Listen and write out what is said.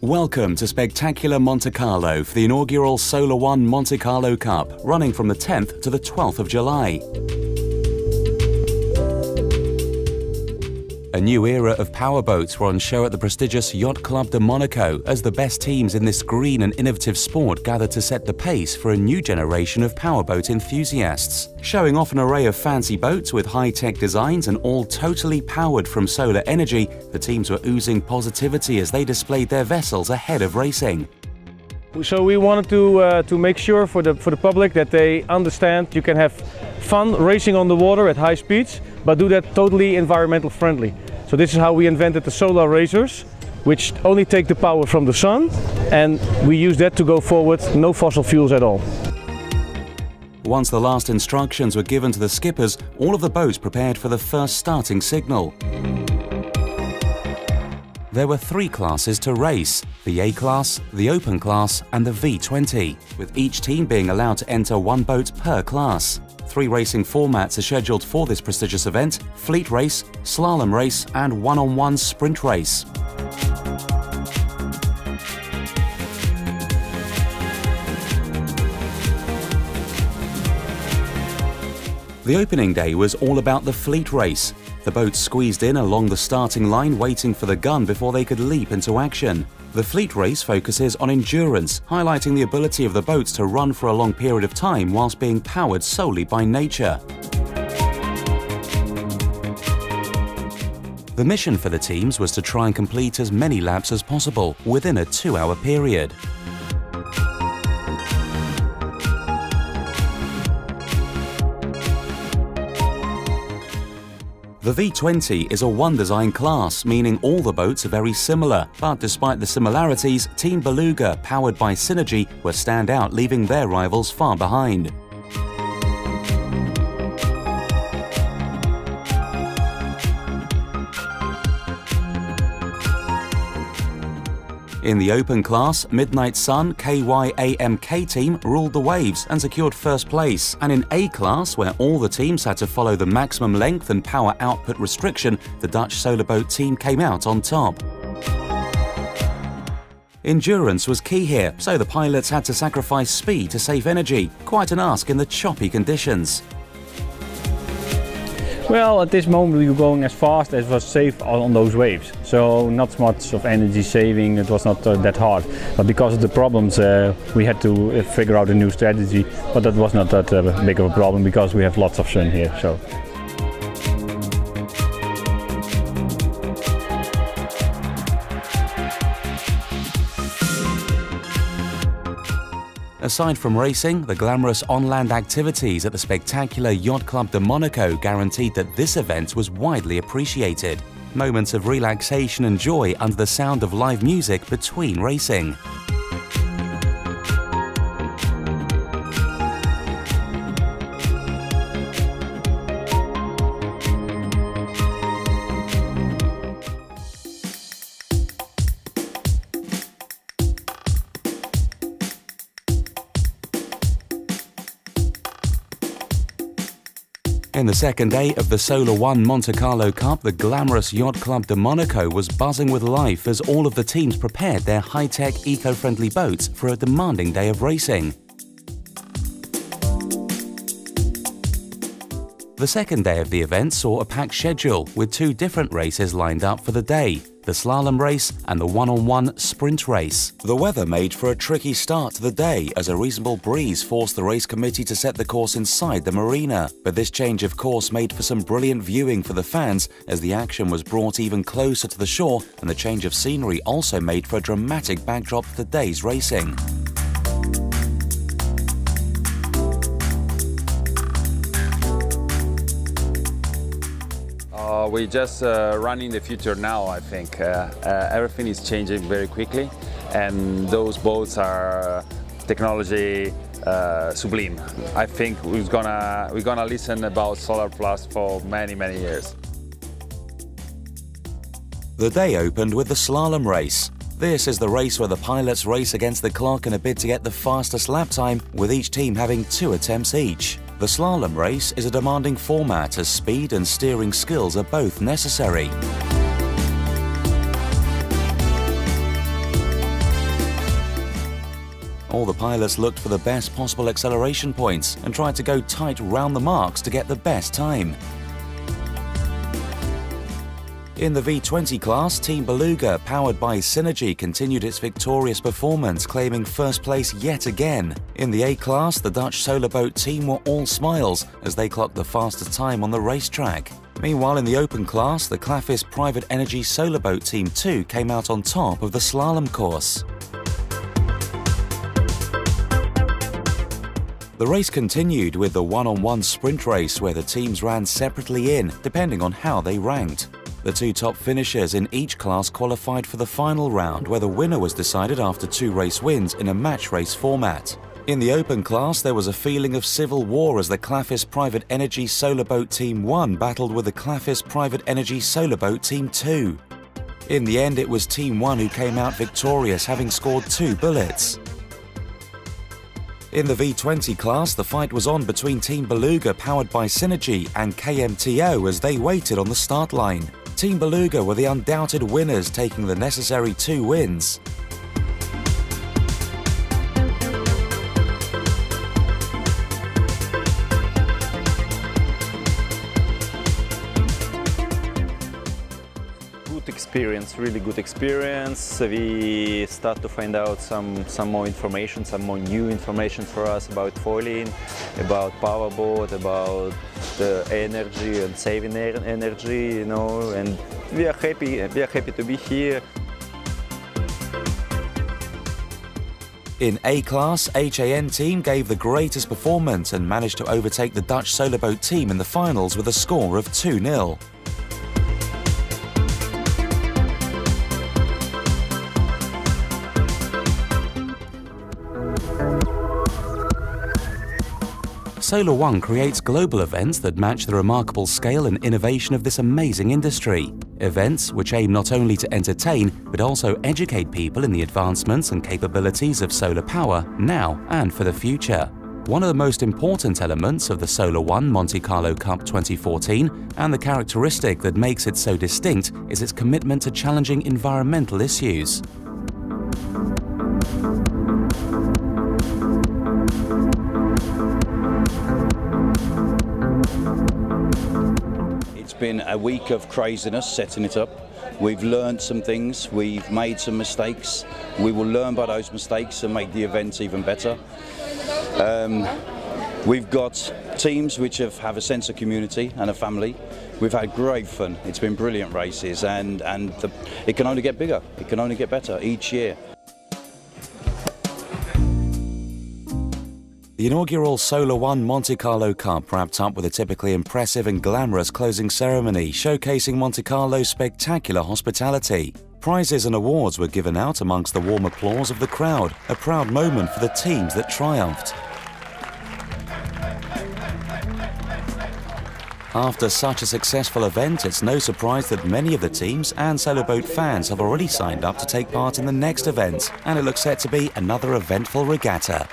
Welcome to spectacular Monte Carlo for the inaugural Solar1 Monte Carlo Cup, running from the 10th to the 12th of July. A new era of powerboats were on show at the prestigious Yacht Club de Monaco as the best teams in this green and innovative sport gathered to set the pace for a new generation of powerboat enthusiasts. Showing off an array of fancy boats with high-tech designs and all totally powered from solar energy, the teams were oozing positivity as they displayed their vessels ahead of racing. So we wanted to make sure for the public that they understand you can have fun racing on the water at high speeds, but do that totally environmental friendly. So this is how we invented the solar racers, which only take the power from the sun, and we use that to go forward, no fossil fuels at all. Once the last instructions were given to the skippers, all of the boats prepared for the first starting signal. There were 3 classes to race: the A class, the Open class and the V20, with each team being allowed to enter 1 boat per class. 3 racing formats are scheduled for this prestigious event: fleet race, slalom race and one-on-one sprint race. The opening day was all about the fleet race. The boats squeezed in along the starting line waiting for the gun before they could leap into action. The fleet race focuses on endurance, highlighting the ability of the boats to run for a long period of time whilst being powered solely by nature. The mission for the teams was to try and complete as many laps as possible within a 2-hour period. The V20 is a one-design class, meaning all the boats are very similar, but despite the similarities, Team Beluga, powered by Synergy, were standout, leaving their rivals far behind. In the Open class, Midnight Sun KYAMK team ruled the waves and secured first place, and in A class, where all the teams had to follow the maximum length and power output restriction, the Dutch solar boat team came out on top. Endurance was key here, so the pilots had to sacrifice speed to save energy, quite an ask in the choppy conditions. Well, at this moment we were going as fast as was safe on those waves, so not much of energy saving. It was not that hard, but because of the problems we had to figure out a new strategy, but that was not that big of a problem because we have lots of sun here. So. Aside from racing, the glamorous on-land activities at the spectacular Yacht Club de Monaco guaranteed that this event was widely appreciated. Moments of relaxation and joy under the sound of live music between racing. In the second day of the Solar1 Monte Carlo Cup, the glamorous Yacht Club de Monaco was buzzing with life as all of the teams prepared their high-tech, eco-friendly boats for a demanding day of racing. The second day of the event saw a packed schedule with 2 different races lined up for the day: the slalom race and the one-on-one sprint race. The weather made for a tricky start to the day as a reasonable breeze forced the race committee to set the course inside the marina. But this change of course made for some brilliant viewing for the fans as the action was brought even closer to the shore, and the change of scenery also made for a dramatic backdrop for the day's racing. We're just running the future now, I think. Everything is changing very quickly, and those boats are technology sublime. I think we're gonna listen about Solar Plus for many years. The day opened with the slalom race. This is the race where the pilots race against the clock in a bid to get the fastest lap time, with each team having 2 attempts each. The slalom race is a demanding format as speed and steering skills are both necessary. All the pilots looked for the best possible acceleration points and tried to go tight round the marks to get the best time. In the V20 class, Team Beluga, powered by Synergy, continued its victorious performance, claiming first place yet again. In the A class, the Dutch solar boat team were all smiles as they clocked the fastest time on the racetrack. Meanwhile, in the open class, the Clafis Private Energy Solar Boat Team 2 came out on top of the slalom course. The race continued with the one-on-one sprint race where the teams ran separately in, depending on how they ranked. The two top finishers in each class qualified for the final round, where the winner was decided after 2 race wins in a match race format. In the open class, there was a feeling of civil war as the Clafis Private Energy Solar Boat Team 1 battled with the Clafis Private Energy Solar Boat Team 2. In the end, it was Team 1 who came out victorious, having scored 2 bullets. In the V20 class, the fight was on between Team Beluga, powered by Synergy, and KMTO as they waited on the start line. Team Beluga were the undoubted winners, taking the necessary 2 wins. Good experience, really good experience. We start to find out some more information, some more new information for us about foiling, about powerboat, about the energy and saving energy, you know, and we are happy to be here. In A class, HAN team gave the greatest performance and managed to overtake the Dutch solar boat team in the finals with a score of 2-0. Solar1 creates global events that match the remarkable scale and innovation of this amazing industry. Events which aim not only to entertain, but also educate people in the advancements and capabilities of solar power now and for the future. One of the most important elements of the Solar1 Monte Carlo Cup 2014 and the characteristic that makes it so distinct is its commitment to challenging environmental issues. It's been a week of craziness setting it up. We've learned some things, we've made some mistakes. We will learn by those mistakes and make the events even better. We've got teams which have a sense of community and a family. We've had great fun. It's been brilliant races and it can only get bigger. It can only get better each year. The inaugural Solar1 Monte Carlo Cup wrapped up with a typically impressive and glamorous closing ceremony showcasing Monte Carlo's spectacular hospitality. Prizes and awards were given out amongst the warm applause of the crowd, a proud moment for the teams that triumphed. After such a successful event, it's no surprise that many of the teams and solarboat fans have already signed up to take part in the next event, and it looks set to be another eventful regatta.